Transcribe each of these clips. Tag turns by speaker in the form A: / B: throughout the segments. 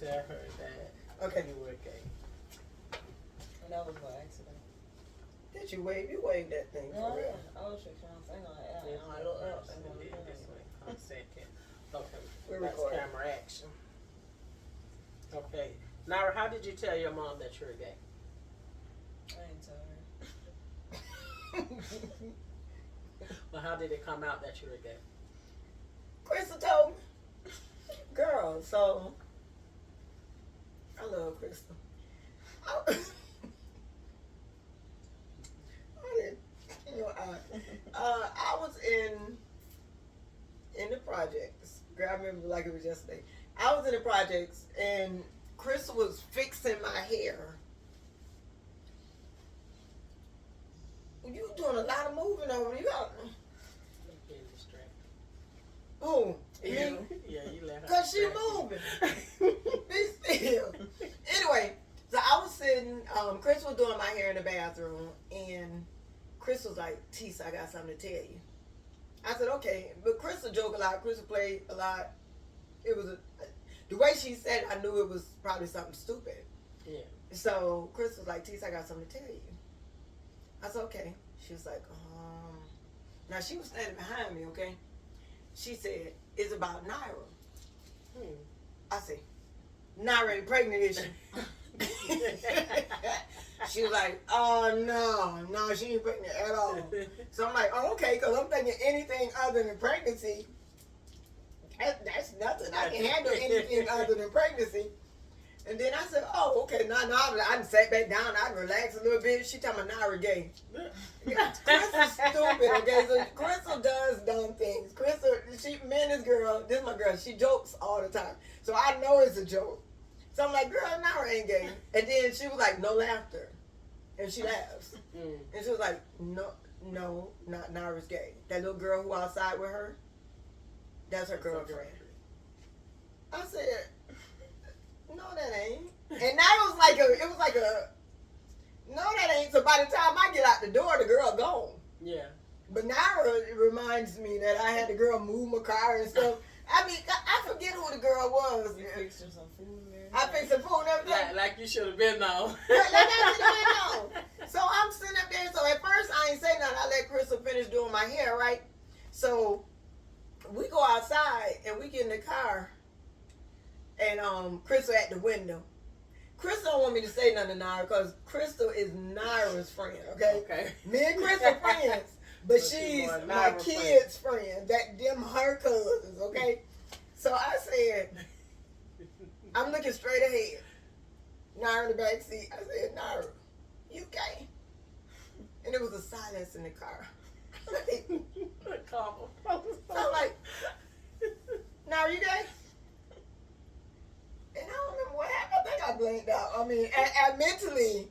A: tell her that you were gay.
B: And that was by accident.
C: Did you wave? You waved that thing for real.
B: I was just trying to think like that.
A: Yes,
B: I looked up and
A: one second. Okay,
C: We're
A: that's
C: recording.
A: camera action. Okay, Naira, how did you tell your mom that you were gay?
B: I didn't tell her.
A: Well, how did it come out that you were gay?
C: Crystal told me. Girl, so I love Crystal. I was in the projects. Girl, I remember like it was yesterday. I was in the projects and Crystal was fixing my hair. You doing a lot of moving over there. You got
A: Getting distracted.
C: who?
A: Yeah,
C: Me?
A: yeah, you let her.
C: Cause she
A: distract
C: moving. Be still. Anyway, so I was sitting. Chris was doing my hair in the bathroom, and Chris was like, "Tisa, I got something to tell you." I said, "Okay," but Chris will joke a lot. Chris will play a lot. It was the way she said it, I knew it was probably something stupid.
A: Yeah.
C: So Chris was like, "Tisa, I got something to tell you." I said, "Okay." She was like, Now she was standing behind me, okay? She said, "It's about Naira." I said, "Naira ain't pregnant, is she?" She was like, "Oh, no, she ain't pregnant at all." So I'm like, "Oh, okay," because I'm thinking anything other than pregnancy, that's nothing. I can handle anything other than pregnancy. And then I said, "Oh, okay, now I done sat back down, I relaxed a little bit." She talking about Naira gay. Crystal's stupid, okay? So Crystal does dumb things. Crystal, me and this girl, this is my girl, she jokes all the time. So I know it's a joke. So I'm like, "Girl, Naira ain't gay." And then she was like, "No laughter." And she laughs. And she was like, no, not Naira's gay. That little girl who outside with her, that's her girlfriend. I said, "No, that ain't." And that was like no, that ain't. So by the time I get out the door, the girl gone.
A: Yeah.
C: But Naira reminds me that I had the girl move my car and stuff. I mean, I forget who the girl was.
B: You fixed her some food there.
C: I fixed some food and everything.
A: Like you should have been known.
C: Like I should have been known. So I'm sitting up there. So at first I ain't say nothing. I let Crystal finish doing my hair, right? So we go outside and we get in the car. And Crystal at the window. Crystal don't want me to say nothing to Naira because Crystal is Naira's friend, okay?
A: Okay.
C: Me and Crystal friends, but she's my kids' friend. Them her cousins, okay? So I said, I'm looking straight ahead. Naira in the back seat. I said, "Naira, you gay?" And there was a silence in the car. So I'm like, "Naira, you gay?" And I don't remember what happened. I think I blanked out. I mean, I mentally,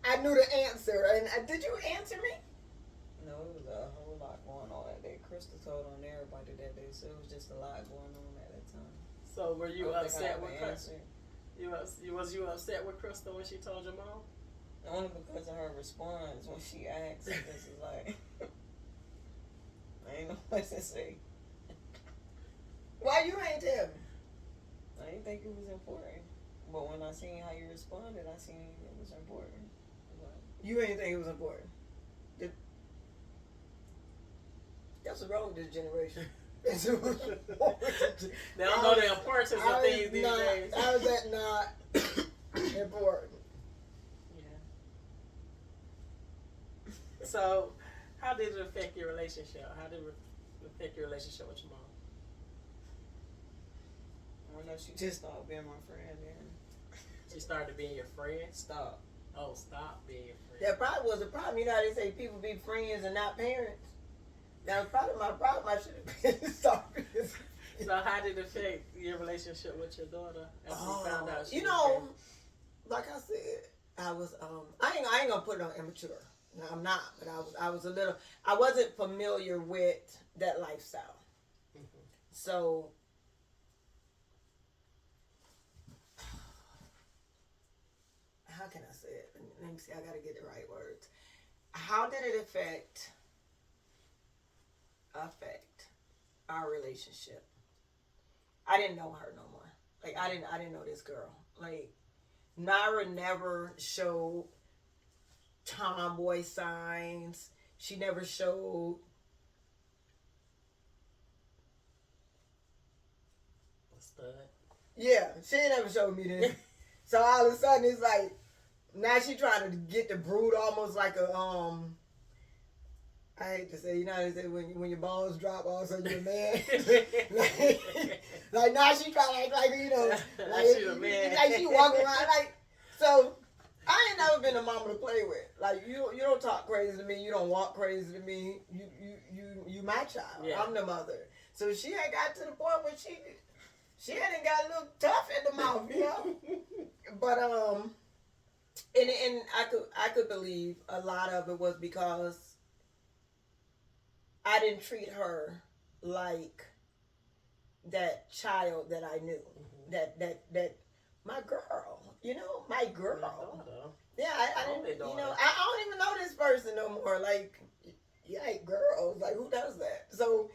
C: I knew the answer. And did you answer me?
B: No, it was a whole lot going on that day. Crystal told on everybody that day, so it was just a lot going on at that time.
A: So were you upset with
B: Crystal?
A: Was you upset with Crystal when she told your mom?
B: Only because of her response when she asked. This is like, I ain't know what to say.
C: Why you ain't tell me?
B: I didn't think it was important. But when I seen how you responded, I seen it was important. But
C: You ain't think it was important. That's what's wrong with this generation.
A: They don't know the importance of things these days.
C: How is that not important?
A: Yeah. So, how did it affect your relationship? How did it affect your relationship with your mom?
B: I don't know, she just stopped being my friend then.
A: She started being your friend?
B: Stop.
A: Oh, stop being your friend.
C: That probably was a problem. You know how they say people be friends and not parents? That was probably my problem. I should have been sorry.
A: So how did it affect your relationship with your daughter after you found out she
C: You
A: was
C: know,
A: gay?
C: like I said, I was I ain't gonna put it on immature. No, I'm not, but I was a little, I wasn't familiar with that lifestyle. So how can I say it? Let me see, I gotta get the right words. How did it affect our relationship? I didn't know her no more. Like I didn't know this girl. Like Naira never showed tomboy signs. She never showed.
A: Stud.
C: Yeah, she ain't never showed me this. So all of a sudden it's like now she trying to get the brood almost like a I hate to say, you know how they say when your bones drop, all of a sudden you're a man. like now she trying to act like, you know, like
A: she a man.
C: like she walking around like. So I ain't never been a mama to play with. Like you don't talk crazy to me. You don't walk crazy to me. You my child.
A: Yeah.
C: I'm the mother. So she had got to the point where she hadn't got a little tough in the mouth, you know. But and I could believe a lot of it was because I didn't treat her like that child that I knew. Mm-hmm. That my girl, you know, my girl. Yeah, I didn't, you know, I don't even know this person no more. Like, yeah, girls, like who does that? So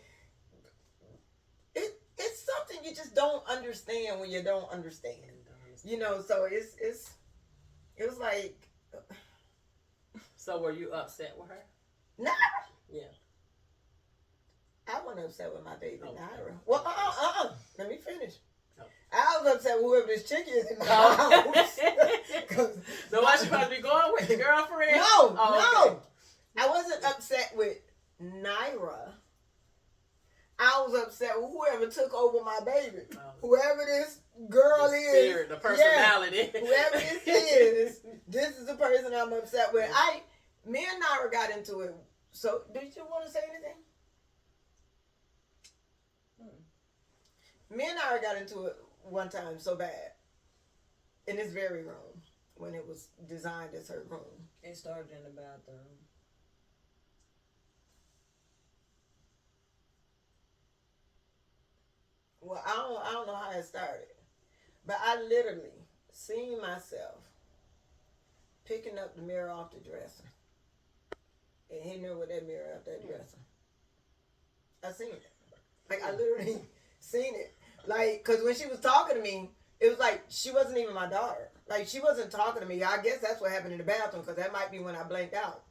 C: it's something you just don't understand when you don't understand. You know, so it was like.
A: So were you upset with her?
C: Nah.
A: Yeah.
C: I wasn't upset with my baby Naira.
A: Okay.
C: Well, let me finish. Oh. I was upset with whoever this chick is in my house.
A: So why she supposed to be going with the girlfriend?
C: No,
A: no.
C: Okay. I wasn't upset with Naira. I was upset with whoever took over my baby. Oh. Whoever this girl
A: the spirit,
C: is.
A: The personality.
C: Yeah, whoever this is the person I'm upset with. Me and Naira got into it. So, did you want to say anything? Me and Naira got into it one time so bad in this very room when it was designed as her room.
B: It started in the bathroom.
C: Well, I don't know how it started, but I literally seen myself picking up the mirror off the dresser and hitting her with that mirror off that dresser. I seen it. Like, I literally seen it. Like, because when she was talking to me, it was like she wasn't even my daughter. Like, she wasn't talking to me. I guess that's what happened in the bathroom, because that might be when I blanked out.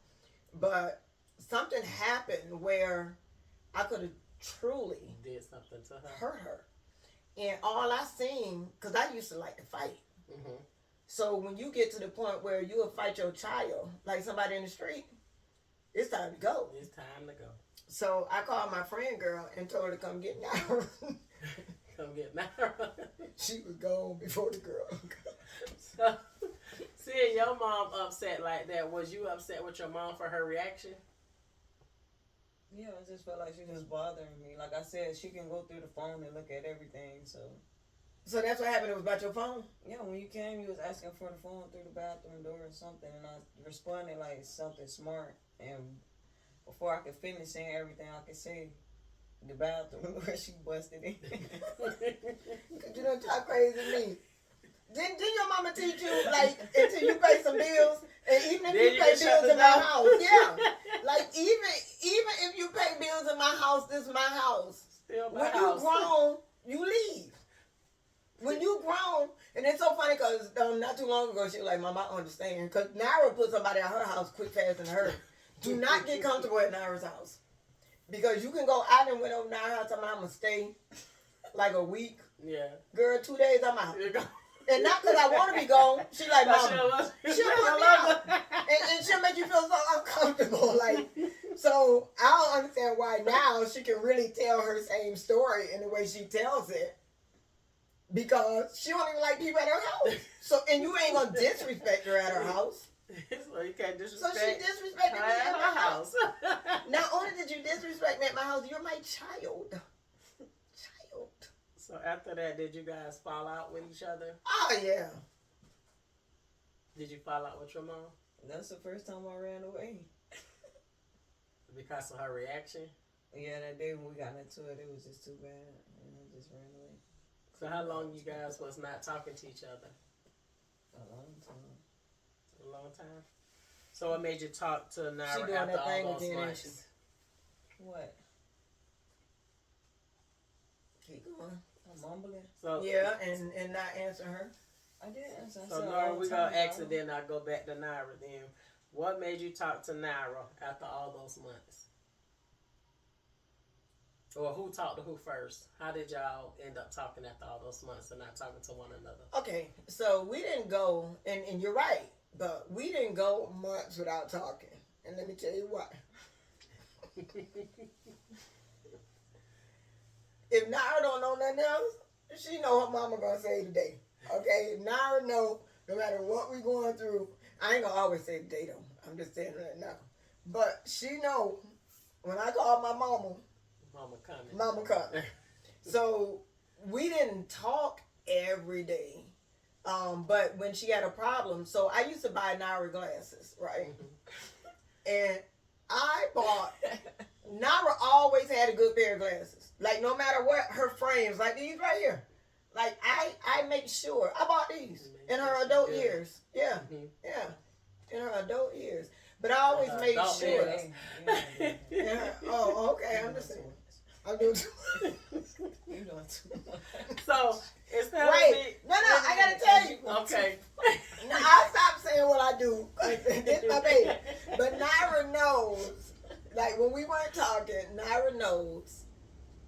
C: But something happened where I could have truly
A: did something to her.
C: Hurt her. And all I seen, because I used to like to fight. Mm-hmm. So when you get to the point where you will fight your child, like somebody in the street, it's time to go.
A: It's time to go.
C: So I called my friend girl and told her to come get Naira.
A: Come get Naira.
C: She was gone before the girl.
A: So, seeing your mom upset like that, was you upset with your mom for her reaction?
B: Yeah, I just felt like she was bothering me. Like I said, she can go through the phone and look at everything, so.
C: So that's what happened, it was about your phone?
B: Yeah, when you came, you was asking for the phone through the bathroom door or something, and I responded like something smart, and before I could finish saying everything I could say, the bathroom where she busted in.
C: Cause you don't talk crazy to me. Didn't your mama teach you, like, until you pay some bills, and even if you pay bills in my house, yeah. Like, even if you pay bills in my house, this is my house.
A: Still my
C: when
A: house.
C: You grown, you leave. When you grown, and it's so funny because not too long ago, she was like, Mom, I understand. Because Naira put somebody at her house quick, fast, and hurry. Do not get comfortable at Naira's house. Because you can go out and went over to Naira's house, I'm going to stay like a week.
A: Yeah.
C: Girl, 2 days, I'm out. And not because I want to be gone. She like, Mom, she'll put me out. And she'll make you feel so uncomfortable. Like, so I don't understand why now she can really tell her same story in the way she tells it. Because she don't even like people at her house. So, and you ain't going to disrespect her at her house.
A: So you can't disrespect
C: So she disrespected me at my house.
A: house.
C: Not only did you disrespect me at my house, you're my child.
A: So after that, did you guys fall out with each other?
C: Oh, yeah.
A: Did you fall out with your mom?
B: That's the first time I ran away.
A: Because of her reaction?
B: Yeah, that day when we got into it, it was just too bad. And I just ran away.
A: So how long you guys was not talking to each other?
B: A long time.
A: A long time? So what made you talk to Naira
C: She doing
A: after
C: that thing
A: all those
C: again,
A: months?
B: What?
C: Keep going.
B: Mumbling.
A: So
C: Yeah, and not answer her.
B: I did answer.
A: So Nara, we gonna ask and then I go back to Naira. Then, what made you talk to Naira after all those months? Or who talked to who first? How did y'all end up talking after all those months and not talking to one another?
C: Okay, so we didn't go, and you're right, but we didn't go months without talking. And let me tell you why. If Naira don't know nothing else, she know her mama gonna say today. Okay, Naira know no matter what we going through. I ain't gonna always say today though. I'm just saying that now. But she know when I call my mama, mama coming. So we didn't talk every day. But when she had a problem, so I used to buy Naira glasses, right? And I bought Naira always had a good pair of glasses. Like no matter what, her frames, like these right here. Like I make sure I bought these in her adult years. Yeah, yeah, in her adult years. But I always made sure. Yeah. Oh, okay. I'm just saying. I'm doing too much.
B: You doing too much.
A: So instead
C: Wait,
A: of me,
C: no, I gotta tell you.
A: Okay.
C: Now I stop saying what I do. This my baby. But Naira knows. Like when we weren't talking, Naira knows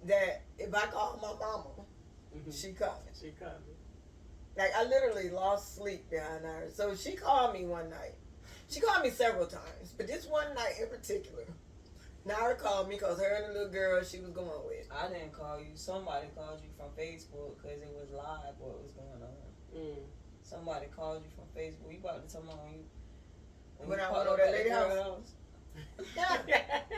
C: that if I call my mama, she coming.
A: She coming.
C: Like I literally lost sleep behind her. So she called me one night. She called me several times, but this one night in particular, Naira called me because her and the little girl she was going with.
B: I didn't call you. Somebody called you from Facebook because it was live what was going on. Somebody called you from Facebook. You about to tell me
C: when I went over that lady house. Yeah.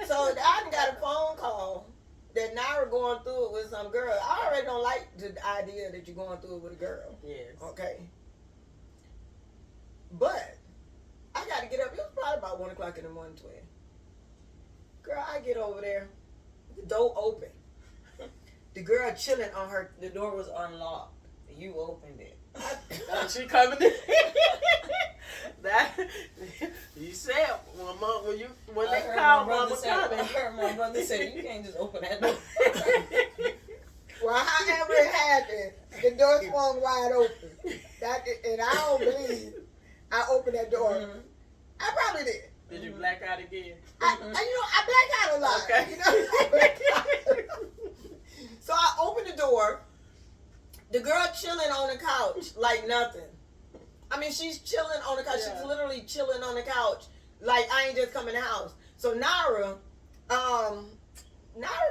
C: So I got a phone call that Naira going through it with some girl. I already don't like the idea that you're going through it with a girl.
A: Yes.
C: Okay. But I got to get up. It was probably about 1 o'clock in the morning, twin. Girl, I get over there. The door open. The girl chilling on her.
B: The door was unlocked. You opened it.
A: She coming in. That you said when they called mama coming.
B: I heard my brother say you can't just open that door.
C: Well, however it happened, the door swung wide open. And I don't believe I opened that door. I probably did.
A: Did you black out again?
C: I black out a lot.
A: Okay.
C: You know, I black out. So I opened the door. The girl chilling on the couch like nothing. I mean, she's chilling on the couch.
A: Yeah.
C: She's literally chilling on the couch like I ain't just come in the house. So Naira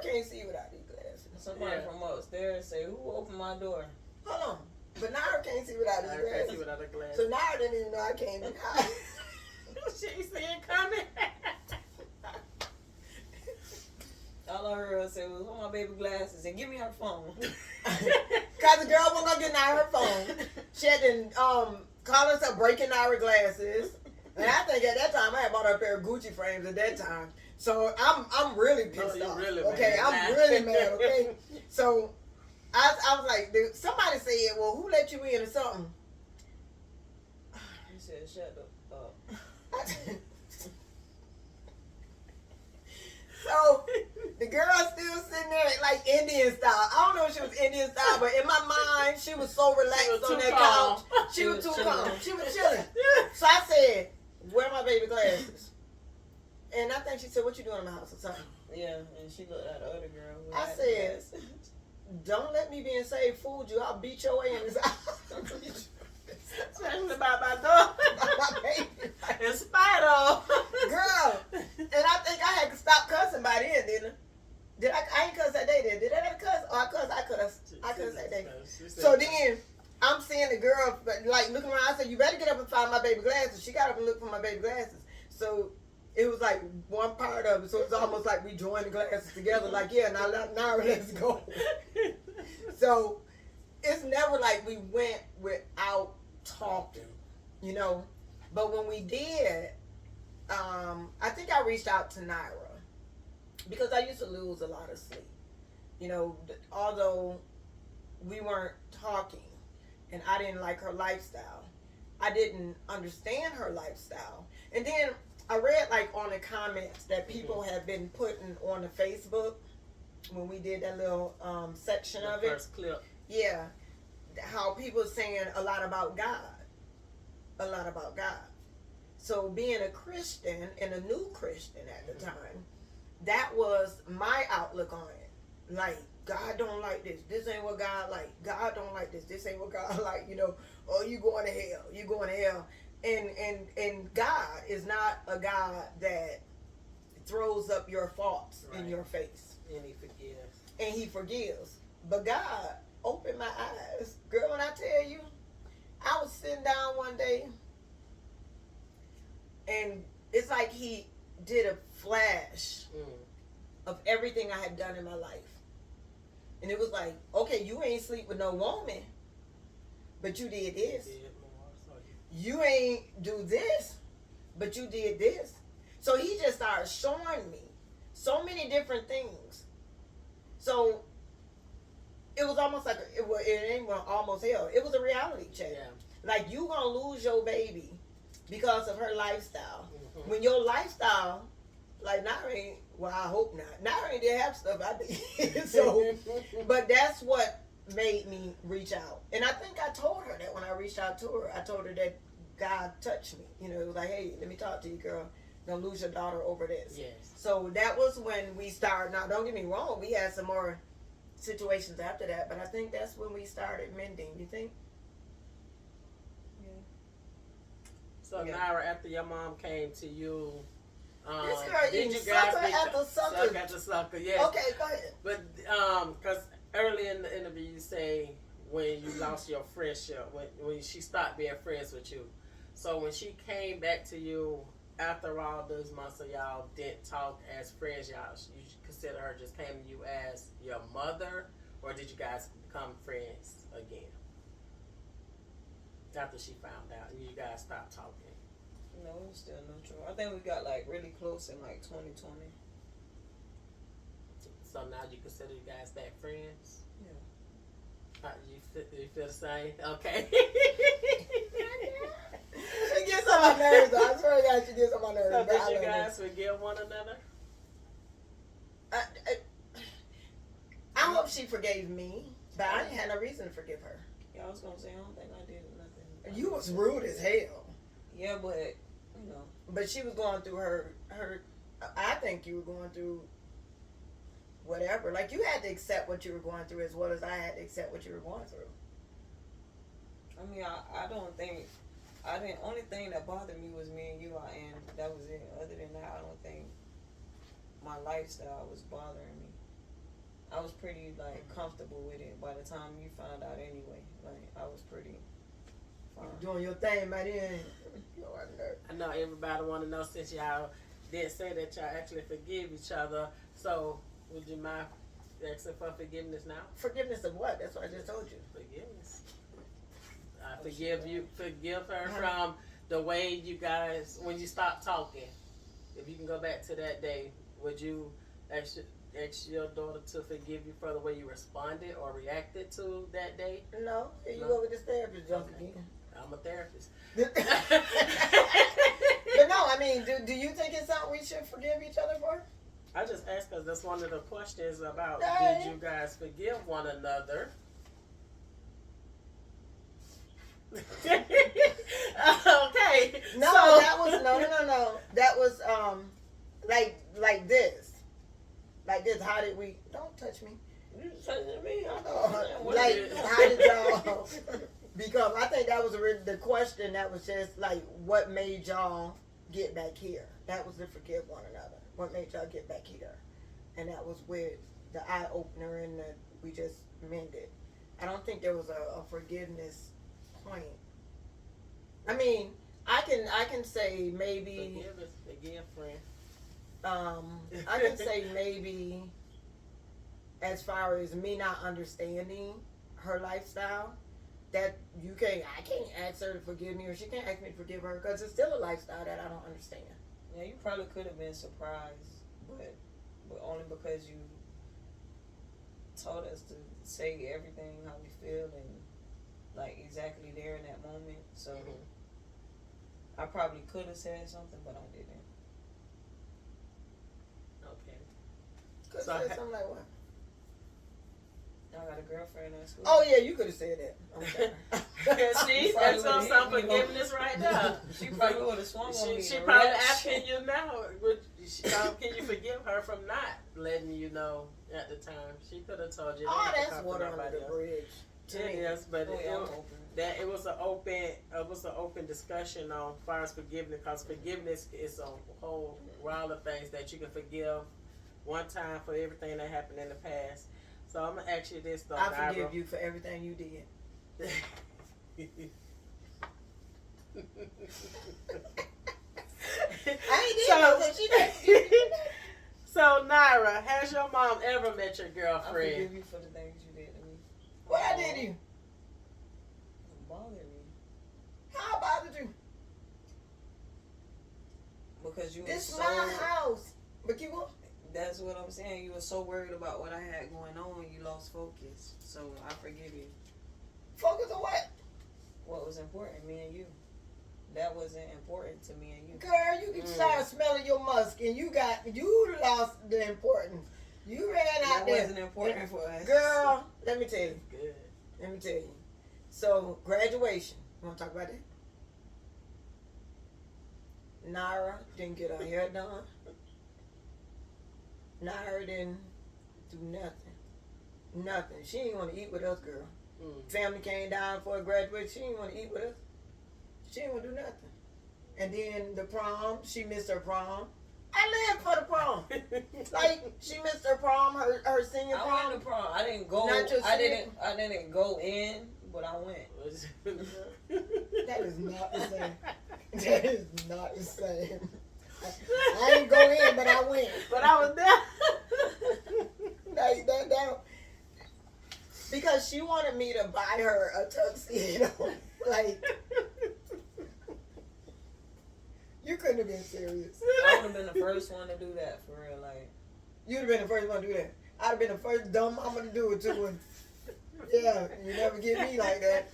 C: can't see without these glasses.
B: Somebody from upstairs say, "Who opened my door?"
C: Hold on. But Naira can't see without these
A: I can't see
C: glasses.
A: without a glass.
C: So Naira didn't even know I came in the house.
A: She ain't see it coming.
B: All I heard her say was, "Hold my baby glasses and give me her phone."
C: Cause the girl wasn't gonna get Naira her phone. She had to call herself breaking Naira glasses. And I think at that time I had bought her a pair of Gucci frames at that time. So I'm really pissed off.
A: Really
C: okay,
A: mad.
C: I'm really mad. Okay, so I was like, somebody said, "Well, who let you in or something?"
B: He said, "Shut up."
C: So the girl still sitting there like Indian style. I don't know if she was Indian style, but in my mind, she was so relaxed on that couch. She was too calm. She was chilling. So I said, "Where are my baby glasses?" And I think she said, "What you doing in my house or something?"
B: Yeah, and she looked at the other girl.
C: I said, "Don't let me be in Save Food you. I'll beat your way in this house."
A: Especially about my dog.
C: My baby.
A: In spite of.
C: Girl. And I think I had to stop cussing by then, didn't I? I ain't cuss that day then. Did I have to cuss? Oh, I cussed that day. So then I'm seeing the girl like looking around. I said, "You better get up and find my baby glasses." She got up and looked for my baby glasses. So it was like one part of it. So it's almost like we joined the glasses together. Like, yeah, now let's go. So it's never like we went without talking, you know. But when we did, I think I reached out to Naira because I used to lose a lot of sleep. You know, although we weren't talking and I didn't like her lifestyle, I didn't understand her lifestyle. And then I read like on the comments that people have been putting on the Facebook when we did that little section of it.
A: First clip.
C: yeah, how people saying a lot about God, a lot about God. So being a Christian and a new Christian at the time, that was my outlook on it. Like, God don't like this. This ain't what God like. God don't like this. This ain't what God like. You know, oh, you going to hell. You going to hell. And God is not a God that throws up your faults in your face.
A: And He forgives.
C: And He forgives. But God opened my eyes. Girl, when I tell you, I was sitting down one day and it's like He did a flash of everything I had done in my life. And it was like, okay, you ain't sleep with no woman, but you did this. You ain't do this, but you did this. So He just started showing me so many different things. So it was almost like it ain't almost hell. It was a reality check.
A: Yeah.
C: Like, you gonna lose your baby because of her lifestyle.
A: Mm-hmm.
C: When your lifestyle, like Naira ain't, well, I hope not. Naira did have stuff I did. So, but that's what made me reach out. And I think I told her that when I reached out to her. I told her that God touched me. You know, it was like, hey, let me talk to you, girl. Don't lose your daughter over this.
A: Yes.
C: So that was when we started. Now, don't get me wrong. We had some more situations after that. But I think that's when we started mending. You think?
A: So Naira, after your mom came to you,
C: this girl
A: did
C: eating
A: you guys
C: sucker after sucker.
A: Sucker after sucker, yes.
C: Okay, go ahead.
A: But because early in the interview you say when you lost your friendship, when she stopped being friends with you. So when she came back to you after all those months of y'all didn't talk as friends, you consider her just came to you as your mother, or did you guys become friends again after she found out and you guys stopped talking?
B: No, it was still neutral. I think we got like really close in like 2020.
A: So now you consider you guys back friends?
B: Yeah.
A: You feel the same? Okay.
C: She gets on my nerves, though. I swear to God, she gets on my nerves.
A: So
C: But I
A: did you
C: love her.
A: guys forgive one another?
C: I hope she forgave me, but I didn't have no reason to forgive her.
B: Yeah, I was gonna say I don't think I did nothing.
C: You was rude as hell.
B: Yeah, but you know.
C: But she was going through her. I think you were going through whatever. Like, you had to accept what you were going through as well as I had to accept what you were going through.
B: I mean, I don't think. I didn't. Only thing that bothered me was me and you, and that was it. Other than that, I don't think my lifestyle was bothering me. I was pretty like comfortable with it by the time you found out. Anyway, like I was pretty fine.
C: Doing your thing, man. You
A: I know everybody want to know, since y'all did say that y'all actually forgive each other. So would you mind asking for forgiveness now?
C: Forgiveness of what? That's what I just told you.
A: Forgiveness. Forgive her from the way you guys, when you stopped talking. If you can go back to that day, would you ask your daughter to forgive you for the way you responded or reacted to that day?
C: No. Here you go with this therapist junk again.
A: I'm a therapist.
C: But no, I mean, do you think it's something we should forgive each other for?
A: I just asked because that's one of the questions about
C: Hey.
A: did you guys forgive one another? Okay.
C: No,
A: so,
C: that was no. That was like this. Like this. How did we? Don't touch me.
B: You touching me?
C: Like, how did y'all? Because I think that was the question. That was just like, what made y'all get back here? That was to forgive one another. What made y'all get back here? And that was with the eye opener, and we just mended. I don't think there was a forgiveness point. I mean, I can say maybe.
A: Forgive, friend.
C: I can say maybe, as far as me not understanding her lifestyle, that I can't ask her to forgive me, or she can't ask me to forgive her, because it's still a lifestyle that I don't understand.
B: Yeah, you probably could have been surprised, but only because you told us to say everything how we feel and like exactly there in that moment. So I probably could have said something, but I didn't.
A: Okay.
C: Could
A: So
C: say something like what?
B: I got a girlfriend at school.
C: Oh yeah, you could have said that. I'm sorry.
A: See, that's some forgiveness right now.
B: She probably would have swung on me.
A: She probably asking you now, can you forgive her from not letting you know at the time? She could have told you.
C: Oh,
A: not to
C: that's
A: come
C: water
A: from
C: under the
A: nobody else.
C: bridge.
A: Yes, but
B: Oh, yeah, I'm open.
A: it was an open discussion on as far as forgiveness, because forgiveness is a whole world of things that you can forgive one time for everything that happened in the past. So I'm gonna ask you this though,
C: I forgive you for everything you did. I ain't did nothing. She did.
A: So Naira, has your mom ever met your
B: I
A: girlfriend?
B: forgive you for the things you did to me.
C: What I did to you?
B: It bothered me.
C: How bothered you?
B: Because you
C: This
B: were
C: is my
B: so...
C: house. But you what?
B: That's what I'm saying. You were so worried about what I had going on, you lost focus. So I forgive you.
C: Focus on what?
B: What was important, me and you. That wasn't important to me and you.
C: Girl, you can start smelling your musk and you lost the importance. You ran out
B: That
C: there.
B: wasn't important for us.
C: Girl, let me tell you.
A: Good.
C: Let me tell you. So, graduation. You want to talk about that? Naira didn't get her hair done. Naira didn't do nothing. Nothing. She didn't want to eat with us, girl. Family came down for a graduation. She didn't want to eat with us. She didn't want to do nothing. And then the prom, she missed her prom. I lived for the prom. Like, she missed her prom, her senior
B: I
C: prom.
B: went to prom. I didn't go.
C: Not your
B: I
C: senior-
B: didn't go in, but I went.
C: That is not the same. That is not the same. I didn't go in, but I went.
A: But I was there.
C: That, because she wanted me to buy her a tuxedo. Like, you couldn't have been serious.
B: I would have been the first one to do that for real. Like,
C: You'd have been the first one to do that. I'd have been the first dumb mama to do it too. And yeah, you never get me like that.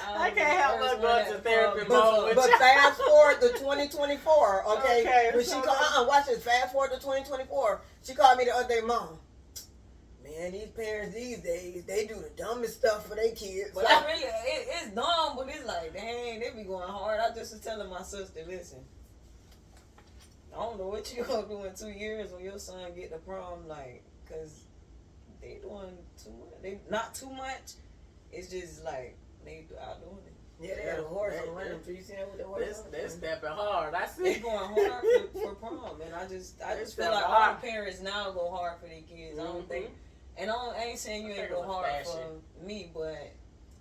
A: I can't help but go to therapy mode.
C: But fast forward to 2024, okay?
A: Okay,
C: When she
A: so
C: called, watch this. Fast forward to 2024. She called me the other day, Mom. Man, these parents these days, they do the dumbest stuff for their kids.
B: but I really, it's dumb, but it's like, dang, they be going hard. I just was telling my sister, listen, I don't know what you gonna do in 2 years when your son get to prom, like, cause they doing too much. They not too much. It's just like they out doing it.
C: Yeah, they had a horse on one of them. You see that with the horse?
A: They're stepping hard. I
B: They
A: see.
B: going hard for prom, and I just
A: It's
B: feel like
A: that
B: all
A: hard.
B: parents now go hard for their kids. I don't think, and I ain't saying you
A: I
B: ain't
A: think
B: go
A: it was
B: hard
A: fashion.
B: for me, but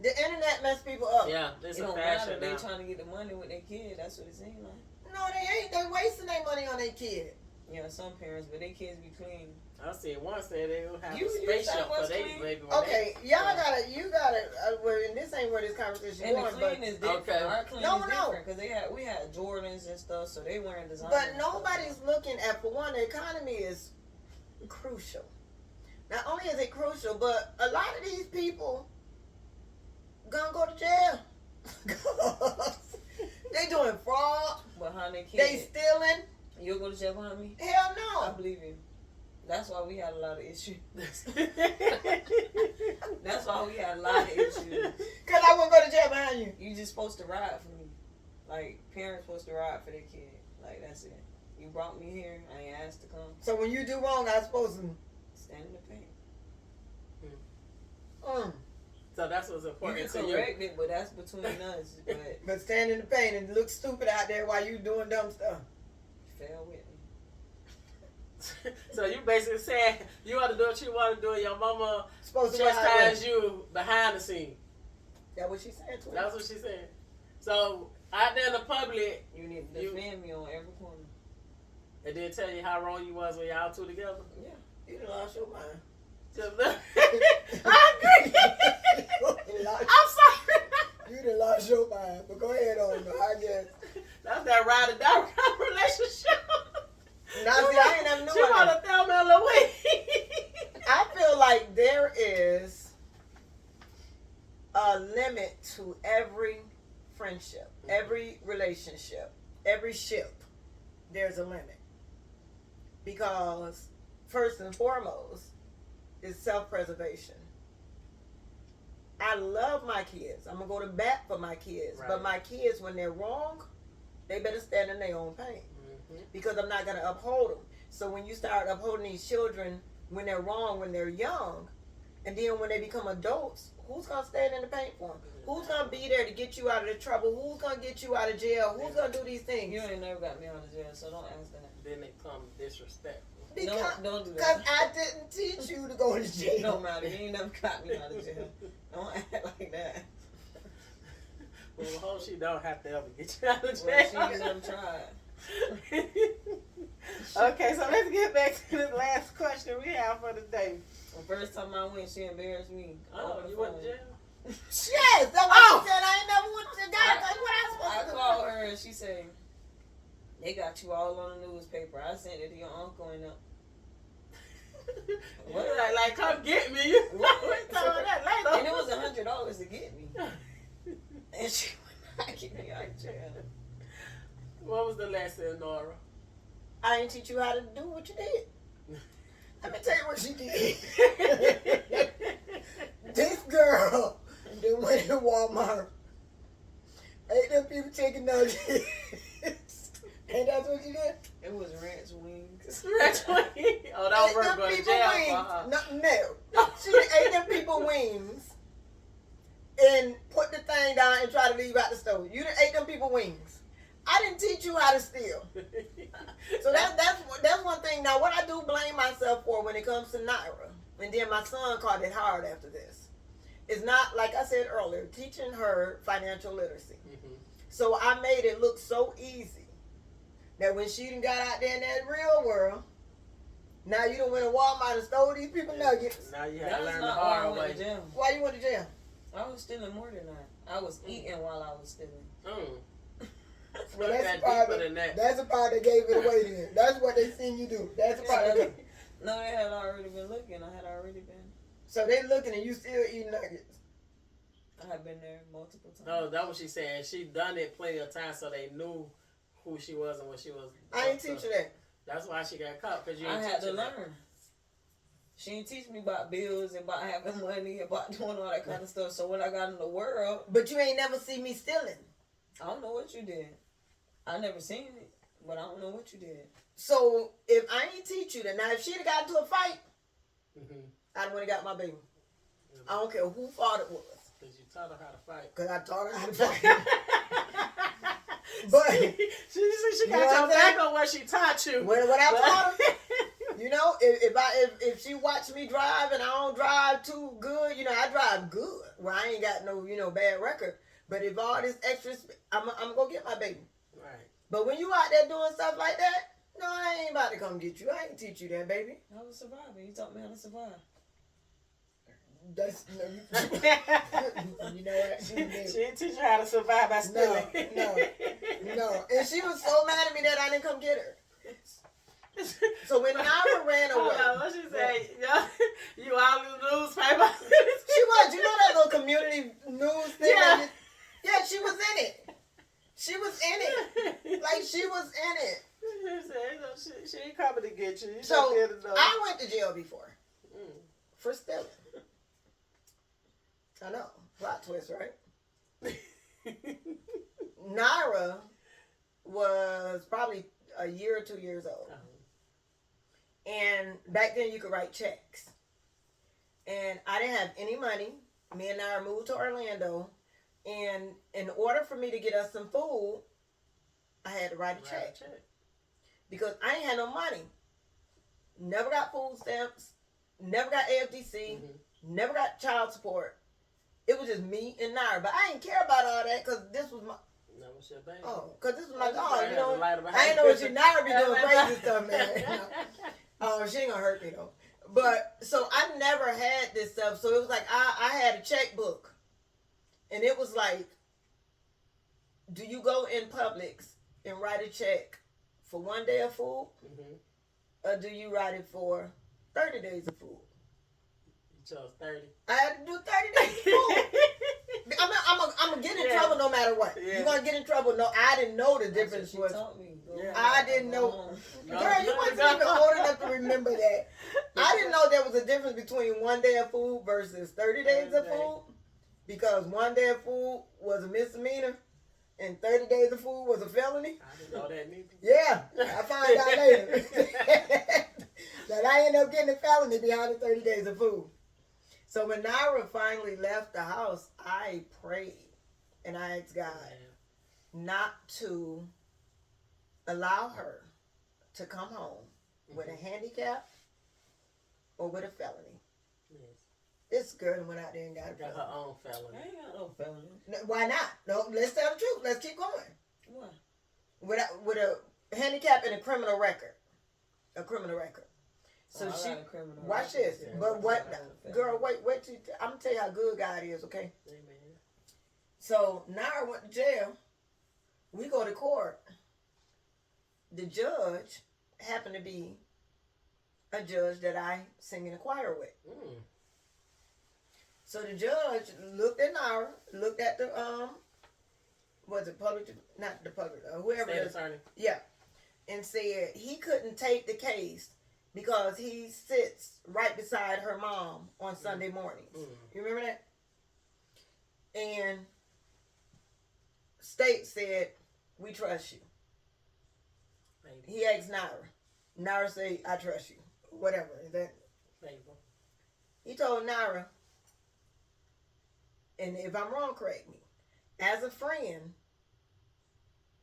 C: The internet mess people up.
A: Yeah, it's
B: it
A: a
B: don't
A: fashion
B: matter. They
A: now.
B: trying to get the money with their kid. That's what it seems like.
C: No, they ain't. They wasting their money on their kid.
B: Yeah, some parents, but their kids be clean.
A: I see one said they will have
B: You
A: a spaceship
B: said
A: for
B: what's
A: their
B: clean?
A: baby.
C: Okay, y'all gotta, you gotta, well, and this ain't where this conversation
B: And
C: going,
B: the
C: but,
B: clean is different.
A: Okay.
B: Our clean
C: No,
B: is
C: no.
B: different because we had Jordans and stuff, so they wearing designer.
C: but
B: and stuff.
C: nobody's looking at, for one, the economy is crucial. Not only is it crucial, but a lot of these people gonna go to jail. They doing fraud.
B: behind their kids.
C: They stealing.
B: You'll go to jail behind me?
C: Hell
B: I
C: no.
B: believe you. That's why we had a lot of issues. That's why we had a lot of issues.
C: Cause I wouldn't go to jail behind you.
B: You just supposed to ride for me. Like, parents supposed to ride for their kid. Like, that's it. You brought me here. I ain't asked to come.
C: So when you do wrong, I'm supposed to.
B: Stand in the paint.
A: So that's what's
B: You
A: important
B: can
A: to you.
B: correct it, but that's between us. But
C: But stand in the pain and look stupid out there while you doing dumb stuff.
B: fail with me.
A: So you basically saying you ought to do what you want to do, and your mama
C: Supposed to ride
A: chastise
C: with.
A: you behind the scene.
C: That what she said to
A: That's what she said. So out there in the public,
B: You need to
A: You-
B: defend me on every corner.
A: it did tell you how wrong you was when y'all two together.
B: Yeah.
C: You done lost your mind.
A: Just I agree. I'm sorry.
C: You done lost your mind. But go ahead on, though, I guess.
A: That's that ride or die relationship.
C: Now, see, I ain't never knew
A: She
C: that.
A: want to throw me a little way.
C: I feel like there is a limit to every friendship, every relationship, every ship. There's a limit. Because, first and foremost, is self-preservation. I love my kids. I'm gonna go to bat for my kids.
A: Right.
C: But my kids, when they're wrong, they better stand in their own pain. Because I'm not gonna uphold them. So when you start upholding these children when they're wrong, when they're young, and then when they become adults, who's gonna stand in the paint for them? Who's gonna be there to get you out of the trouble? Who's gonna get you out of jail? Who's gonna do these things?
B: You ain't never got me out of jail, so don't ask that.
A: Then it comes disrespect.
C: Because,
B: Don't do
C: because
B: that.
C: I didn't teach you to go to jail.
B: No matter, you ain't never got me out of jail. Don't act like that.
A: Well, I hope she don't have to ever get you out of
B: Well, she
A: jail.
B: ain't never tried.
A: Okay, so let's get back to the last question we have for the day.
B: The first time I went, she embarrassed me.
A: Oh, you went to jail?
C: Yes, that's what she said. I ain't never went to jail. That's what I
B: I
C: supposed to do.
B: called her and she said, they got you all on the newspaper. I sent it to your uncle and
A: What? Like, come get me. You
B: What?
A: we talking that later.
B: and it was $100 to get me. And she would not get me out of jail.
A: What was the lesson, Nora?
C: I didn't teach you how to do what you did. Let me tell you what she did. This girl that went to Walmart ate them people chicken nuggets. And that's what she did?
B: It was ranch wings.
A: Oh, that
C: Ate
A: was
C: them
A: going to
C: people
A: jail
C: wings.
A: for her.
C: No. She ate them people wings and put the thing down and try to leave out the store. You done ate them people wings. I didn't teach you how to steal. So that's one thing. Now, what I do blame myself for when it comes to Naira, and then my son caught it hard after this, is not, like I said earlier, teaching her financial literacy.
A: Mhm.
C: So I made it look so easy that when she done got out there in that real world, now you done went to Walmart and stole these people nuggets.
A: Now you have
B: That
A: to
B: was
A: learn the
B: not why I
A: hard
B: went to
A: way.
B: jail.
C: Why you went to jail?
B: I was stealing more than that. I was eating while I was stealing.
A: Mm.
C: Well,
A: Look
C: that's
A: that
C: the part
A: deeper than that.
C: that's the part that gave it away then. That's what they seen you do. That's the part that
B: No, they had already been looking. I had already been.
C: So they looking and you still eating nuggets.
B: I had been there multiple times.
A: No, that's what she's saying. She done it plenty of times so they knew who she was and what she was.
C: I ain't
A: up to.
C: teach you that.
A: That's why she got caught, because you
B: I
A: ain't
B: had to
A: teach her that.
B: learn. She didn't teach me about bills and about having money, about doing all that kind of stuff. So when I got in the world,
C: But you ain't never see me stealing.
B: I don't know what you did. I never seen it, but I don't know what you did.
C: So if I ain't teach you that, now if she'd have got into a fight,
A: Mhm.
C: I'd would've got my baby. I don't care who fault it was.
A: Because you taught her how to fight.
C: Cause I taught her how to fight. But
A: she
C: You know
A: got
C: what
A: your
C: I'm
A: back
C: saying?
A: on what she taught you.
C: when I taught her, you know, if she watch me drive and I don't drive too good, you know, I drive good where I ain't got no, you know, bad record. But if all this extra, I'm gonna get my baby.
A: Right.
C: But when you out there doing stuff like that, no, I ain't about to come get you. I ain't teach you that, baby.
B: I was surviving. You taught me how to survive.
C: That's you know what?
A: She didn't teach you how to survive by stealing.
C: No. And she was so mad at me that I didn't come get her. So when Naira ran away,
A: Hold on, what she say? You all in the newspaper?
C: she was. You know that little community news thing?
A: Yeah.
C: Yeah, she was in it. She was in it. Like, she was in it.
A: She ain't coming to get you. You
C: So
A: just here to know.
C: I went to jail before
A: Mm.
C: for stealing. I know. Plot twist, right? Naira was probably a year or 2 years old. And back then you could write checks. And I didn't have any money. Me and Naira moved to Orlando. And in order for me to get us some food, I had to write a check. Because I ain't had no money. Never got food stamps. Never got AFDC. Never got child support. It was just me and Naira. But I didn't care about all that because this was my...
A: That was your baby.
C: Oh, because this was my
A: Oh,
C: dog, you know.
A: I
C: I ain't know what you Naira be doing crazy stuff, man. Oh, she ain't gonna hurt me though. But so I never had this stuff. So it was like I had a checkbook, and it was like, do you go in Publix and write a check for 1 day of food, or do you write it for 30 days of food?
A: You chose 30.
C: I had to do 30 days of food. I'm gonna get in trouble no matter what.
A: Yeah.
C: You're gonna get in trouble. No, I didn't know the difference
B: She
C: was.
B: taught me.
A: Yeah.
C: I didn't know. Girl, you wasn't even old enough to remember that. I didn't know there was a difference between 1 day of food versus 30 days of food. because 1 day of food was a misdemeanor and 30 days of food was a felony.
A: I didn't know that neither.
C: Yeah, I found out later that I ended up getting a felony behind the 30 days of food. So when Naira finally left the house, I prayed and I asked God not to allow her to come home with a handicap or with a felony.
A: Yes.
C: This girl went out there and got a
A: Got
C: felony.
A: her own felony.
B: I ain't got no felony.
C: No, why not? No, let's tell the truth. Let's keep going.
B: What?
C: With a handicap and a criminal record. A criminal record. So
B: I
C: she,
B: got a criminal
C: watch
B: record.
C: this.
B: Yeah,
C: But what,
B: I got a felony.
C: girl, wait till, I'm going to tell you how good God is, okay?
A: Amen.
C: So Naira went to jail. We go to court. The judge happened to be a judge that I sing in a choir with.
A: Mm.
C: So the judge looked at Naira, looked at the was it public? Not the public, whoever
A: State
C: it is.
A: attorney.
C: Yeah, and said he couldn't take the case because he sits right beside her mom on Sunday mornings.
A: Mm.
C: You remember that? And state said, "We trust you."
A: Baby.
C: He asked Naira. Naira said, "I trust you." Whatever. Is that?
A: Baby.
C: He told Naira, and if I'm wrong, correct me. As a friend,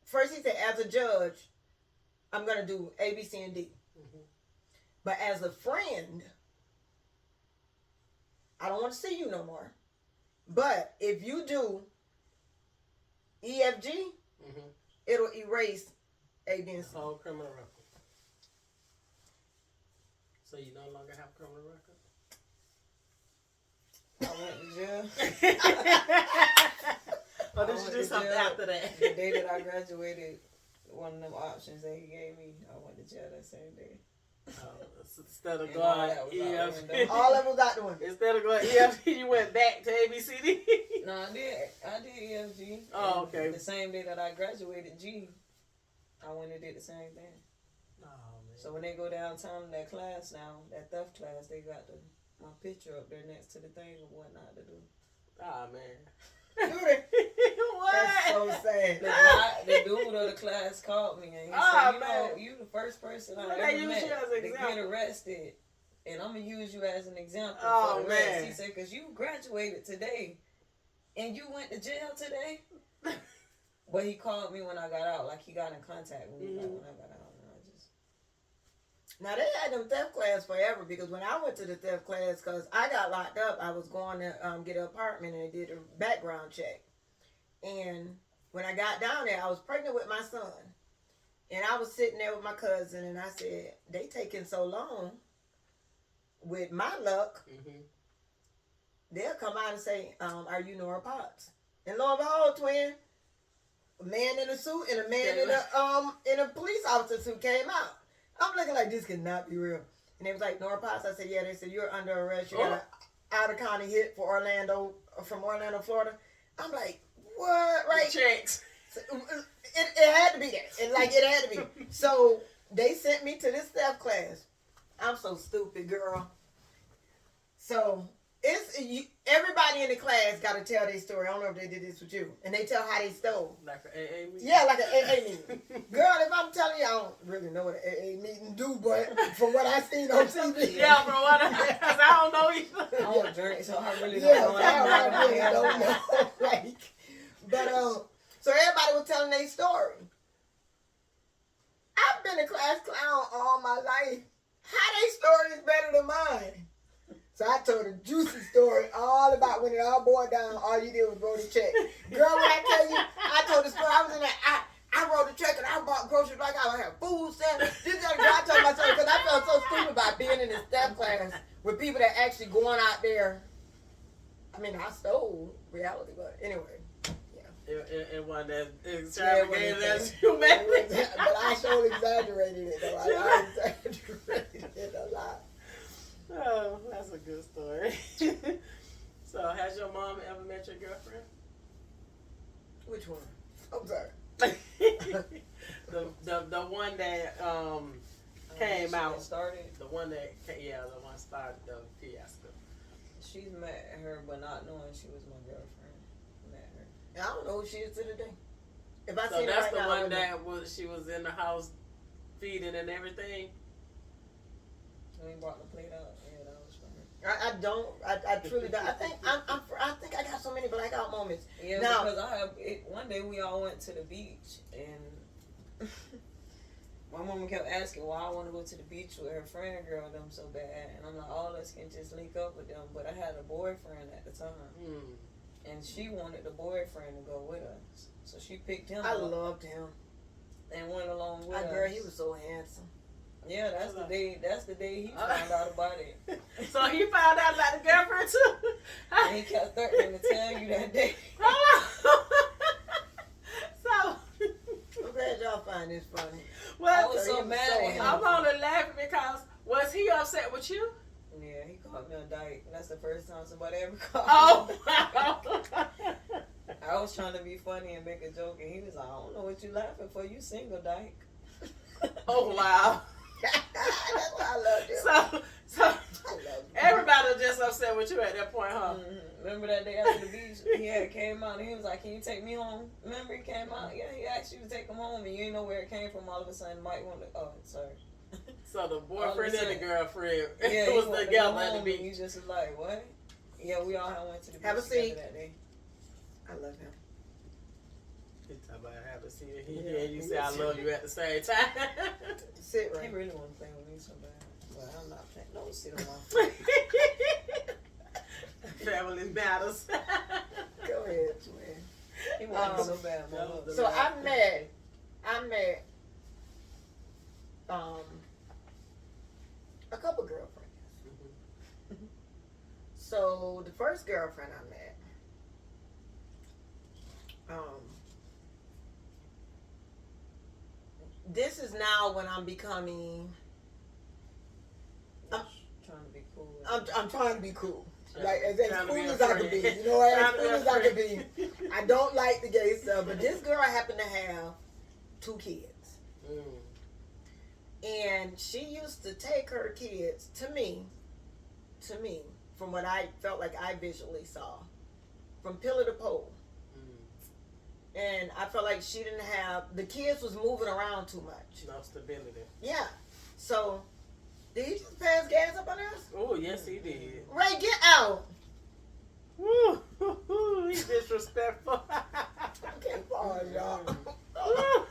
C: first he said, as a judge, I'm going to do A, B, C, and D.
A: Mm-hmm.
C: But as a friend, I don't want to see you no more. But if you do E, F, G,
A: Mm-hmm.
C: it'll erase A, B, and C.
A: Whole criminal record. So you no longer have a criminal record?
B: I went to jail.
A: Or did
B: I
A: you
B: went
A: do
B: to
A: something
B: jail
A: after that?
B: The day that I graduated, one of them options that he gave me, I went to jail that same day.
A: Instead of
B: And
A: going
B: all that was out the
A: EFG,
B: window.
C: All of them got the one.
A: instead of going EFG, you went back to ABCD.
B: No, I did EFG.
A: Oh,
B: And
A: okay.
B: The same day that I graduated G, I went and did the same thing.
A: Oh man.
B: So when they go downtown in that class now, that theft class, they got my picture up there next to the thing of what not to do.
A: Oh man.
C: Do they?
A: What?
C: That's so sad.
B: The dude of the class called me and he
A: Ah,
B: said,
A: man.
B: you the first person I
A: Well, they
B: ever
A: use
B: met
A: you as an
B: to
A: example.
B: get arrested. And I'm going to use you as an example
A: Oh,
B: for the rest.
A: man.
B: He said, because you graduated today and you went to jail today. But he called me when I got out. Like, he got in contact with me like, when I got out. And I just...
C: Now they had them theft class forever because when I went to the theft class, because I got locked up, I was going to get an apartment and they did a background check. And when I got down there, I was pregnant with my son. And I was sitting there with my cousin and I said, they taking so long. With my luck,
A: Mm-hmm.
C: they'll come out and say, are you Nora Potts? And lo and behold, twin, a man in a suit and a man in a police officer suit came out. I'm looking like this cannot be real. And they was like, Nora Potts. I said, yeah. They said, you're under arrest. You got an out of county hit for from Orlando, Florida. I'm like, what? Right?
A: Checks.
C: So, it had to be that. It had to be. So they sent me to this theft class. I'm so stupid, girl. So everybody in the class got to tell their story. I don't know if they did this with you. And they tell how they stole.
A: Like an AA meeting?
C: Yeah, like an AA meeting. Girl, if I'm telling you, I don't really know what an AA meeting do, but from what I seen on TV.
A: Yeah, bro. Because I don't know either.
B: I don't drink, so I really don't
C: Yeah,
B: know.
C: I really don't know. Like, but so everybody was telling their story. I've been a class clown all my life. How they story is better than mine? So I told a juicy story all about when it all boiled down. All you did was wrote a check. Girl, when I tell you, I told the story. I was in there. I wrote a check and I bought groceries like I would have food stamps. I told myself because I felt so stupid about being in this step class with people that actually going out there. I mean, I stole reality, but anyway.
A: It wasn't as
C: Yeah,
A: extravagant
C: it
A: as
C: wasn't
A: you made it.
C: but I sure exaggerated it though. I exaggerated it a lot.
A: Oh, that's a good story. So, has your mom ever met your girlfriend?
C: Which one? I'm sorry.
A: the one that came out.
B: Started.
A: The one that the one started the fiasco.
B: She's met her, but not knowing she was my girlfriend. Met her.
C: And I don't know who she is to the day. If I
A: So
C: seen her
A: that's
C: right
A: the
C: now, I
A: one
C: wouldn't know.
A: that was she was in the house feeding and everything.
B: When we brought the plate out, yeah, that was from her.
C: I don't. I truly don't. I think I think I got so many blackout moments.
B: Yeah,
C: Now-
B: because I have one day we all went to the beach and my mama kept asking why I want to go to the beach with her friend girl them so bad, and I'm like, all us can just link up with them. But I had a boyfriend at the time, and she wanted the boyfriend to go with us, so she picked him
C: I
B: up
C: loved him.
B: and went along with us.
C: Girl, he was so handsome.
B: Yeah, that's the day. That's the day he found out about it.
A: So he found out about the girlfriend too.
B: And he kept threatening to tell you that day.
A: So
C: I'm glad y'all find this funny.
B: I
A: well,
B: was so mad at him.
A: I'm only laughing because was he upset with you?
B: Yeah, he called me a dyke. That's the first time somebody ever called
A: Oh.
B: me. I was trying to be funny and make a joke, and he was like, I don't know what you laughing for. You single, dyke.
A: Oh wow.
C: That's why I loved him.
A: So
C: I loved him.
A: everybody was just upset with you at that point, huh?
B: Remember that day after the beach? He had came out and he was like, "Can you take me home?" Remember he came out? Yeah, he asked you to take him home, and you didn't know where it came from. All of a sudden, Mike wanted. Oh, sorry.
A: So the boyfriend and the girlfriend
B: Yeah, he
A: was
B: wanted to
A: together
B: go
A: at the
B: home, and
A: beach.
B: you just was like, what? Yeah, we all had went to the beach
C: Have a
B: together
C: seat.
B: that day.
C: I love him.
A: He talking about having seen it. He
C: Yeah,
A: hear you
C: he
A: say I
C: was-
A: love you at the same time.
C: Sit
B: He
C: right.
B: really want to play with me so bad, but I'm not playing. No, sit on my feet.
A: Family matters.
C: Go ahead, man.
B: He wanted so bad, mama.
C: So I met a couple girlfriends. So the first girlfriend I met, this is now when I'm becoming.
B: trying to be cool.
C: I'm trying to be cool. Like as
A: Trying to
C: cool
A: be
C: as
A: a
C: I can be,
A: friend.
C: you know, as
A: Trying to be
C: cool
A: a
C: as I can be.
A: friend.
C: I don't like the gay stuff, but this girl happened to have 2 kids. And she used to take her kids to me, from what I felt like I visually saw, from pillar to pole. And I felt like she didn't have, the kids was moving around too much.
A: No stability.
C: Yeah. So, did he just pass gas up on us?
A: Oh, yes, he did.
C: Ray, get out.
A: Woo! He's disrespectful.
C: I can't pause, y'all.
A: Woo.